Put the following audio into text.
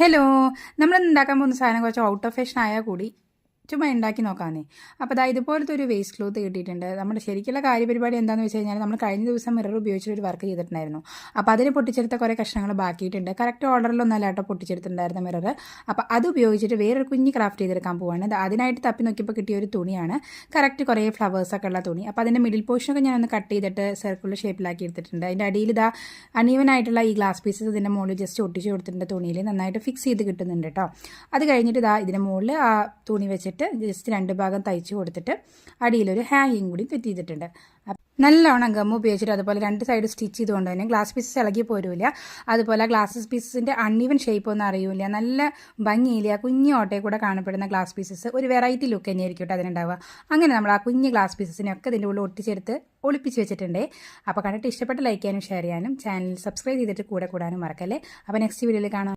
Hello, നമ്മൾ ഉണ്ടാക്കാൻ പോകുന്ന സാധനം കുറച്ച് ഔട്ട് ഓഫ് ഫാഷൻ ആയാൽ കൂടി ചുമ്മാ ഉണ്ടാക്കി നോക്കാമെന്നേ. അപ്പോൾ അതാ ഇതുപോലത്തെ ഒരു വേസ്റ്റ് ക്ലോത്ത് കിട്ടിയിട്ടുണ്ട്. നമ്മുടെ ശരിക്കുള്ള കാര്യപരിപാടി എന്താണെന്ന് വെച്ച് കഴിഞ്ഞാൽ നമ്മൾ കഴിഞ്ഞ ദിവസം മിറർ ഉപയോഗിച്ചൊരു വർക്ക് ചെയ്തിട്ടുണ്ടായിരുന്നു. അപ്പോൾ അതിന് പൊട്ടിച്ചെടുത്ത കുറേ കഷ്ണങ്ങൾ ബാക്കിയിട്ടുണ്ട്. Correct ഓർഡറിലൊന്നും അല്ലാട്ടോ പൊട്ടിച്ചെടുത്തിട്ടുണ്ടായിരുന്ന mirror. അപ്പോൾ അത് ഉപയോഗിച്ചിട്ട് വേറൊരു കുഞ്ഞ് ക്രാഫ്റ്റ് ചെയ്തെടുക്കാൻ പോവാണ്. അതിനായിട്ട് തപ്പി നോക്കിയപ്പോൾ കിട്ടിയ ഒരു തുണിയാണ്. കറക്റ്റ് കുറേ ഫ്ലവേഴ്സൊക്കെ ഉള്ള തുണി. അപ്പോൾ അതിൻ്റെ മിഡിൽ പോർഷനൊക്കെ ഞാനൊന്ന് കട്ട് ചെയ്തിട്ട് സർക്കുലർ ഷേപ്പിലാക്കി എടുത്തിട്ടുണ്ട്. അതിൻ്റെ അടിയിൽ ഇതാ അണീവനായിട്ടുള്ള ഈ ഗ്ലാസ് പീസസ് ഇതിൻ്റെ മുകളിൽ ജസ്റ്റ് ഒട്ടിച്ച് കൊടുത്തിട്ടുണ്ട്. തുണിയിൽ നന്നായിട്ട് ഫിക്സ് ചെയ്ത് കിട്ടുന്നുണ്ട് കേട്ടോ. അത് കഴിഞ്ഞിട്ട് ഇതാ ഇതിൻ്റെ മുകളിൽ ആ തുണി വെച്ചിട്ട് ജസ്റ്റ് 2 ഭാഗം തയ്ച്ച് കൊടുത്തിട്ട് അടിയിലൊരു ഹാങ്ങിങ് കൂടി ഫിറ്റ് ചെയ്തിട്ടുണ്ട്. നല്ലോണം ഗം ഉപയോഗിച്ചിട്ട് അതുപോലെ 2 സൈഡ് സ്റ്റിച്ച് ചെയ്തുകൊണ്ട് തന്നെ ഗ്ലാസ് പീസസ് ഇളകി പോരില്ല. അതുപോലെ ഗ്ലാസ് പീസസിൻ്റെ അൺഈവൻ ഷേപ്പ് ഒന്നും അറിയില്ല. നല്ല ഭംഗിയില്ല. കുഞ്ഞു ഓട്ടയിൽ കൂടെ കാണപ്പെടുന്ന ഗ്ലാസ് പീസസ് ഒരു വെറൈറ്റി ലുക്ക് തന്നെയായിരിക്കും കേട്ടോ അതിനുണ്ടാവുക. അങ്ങനെ നമ്മൾ ആ കുഞ്ഞ് ഗ്ലാസ് പീസസിനൊക്കെ ഇതിൻ്റെ ഉള്ളിൽ ഒട്ടിച്ചെടുത്ത് ഒളിപ്പിച്ച് വെച്ചിട്ടുണ്ട്. അപ്പോൾ കണ്ടിട്ട് ഇഷ്ടപ്പെട്ട് ലൈക്ക് ചെയ്യാനും ഷെയർ ചെയ്യാനും ചാനൽ സബ്സ്ക്രൈബ് ചെയ്തിട്ട് കൂടെ കൂടാനും മറക്കല്ലേ. അപ്പോൾ നെക്സ്റ്റ് വീഡിയോയിൽ കാണാം.